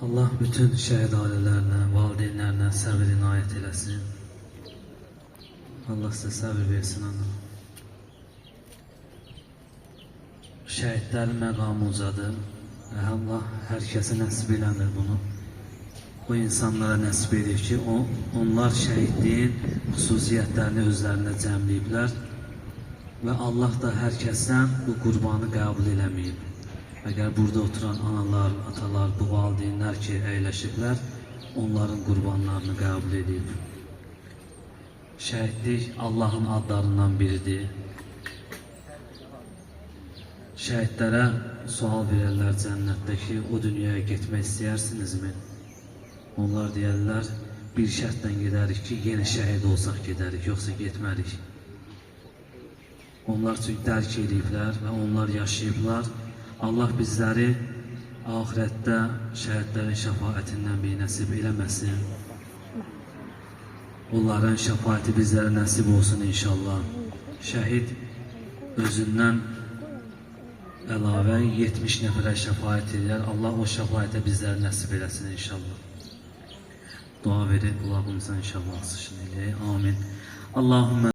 Allah bütün şəhid ailələrine, valideynlerine səbir inayət eləsin. Allah sizə səbir versin ana. Şəhidlərin məqamı ucadır və Allah hər kəsə nəsib eləmir bunu. O insanlara nəsib edir ki, onlar şəhidliyin xüsusiyyətlərini özlərində cəmləyiblər və Allah da hər kəsdən bu qurbanı qəbul eləməyib. Əgər burada oturan analar, atalar, bu valideynlər ki, əyləşiblər, onların qurbanlarını qəbul edib. Şəhidlik Allahın adlarından biridir. Şəhidlərə sual verirlər cənnətdə ki, o dünyaya getmək istəyərsinizmi? Onlar deyərlər, bir şərtlə gedərik ki, yenə şəhid olsaq gedərik, yoxsa getmərik. Onlar çünki dərk ediblər və onlar yaşayıblar. Allah bizləri ahirətdə şəhidlərin şəfaətindən bir nəsib eləməsin. Onların şəfaəti bizlərə nəsib olsun inşallah. Şəhid özündən əlavə 70 nəfərə şəfaət edirlər. Allah o şəfaətə bizlərə nəsib eləsin inşallah. Dua verib qulağımıza inşallah sıçın eləyək. Amin. Allahümme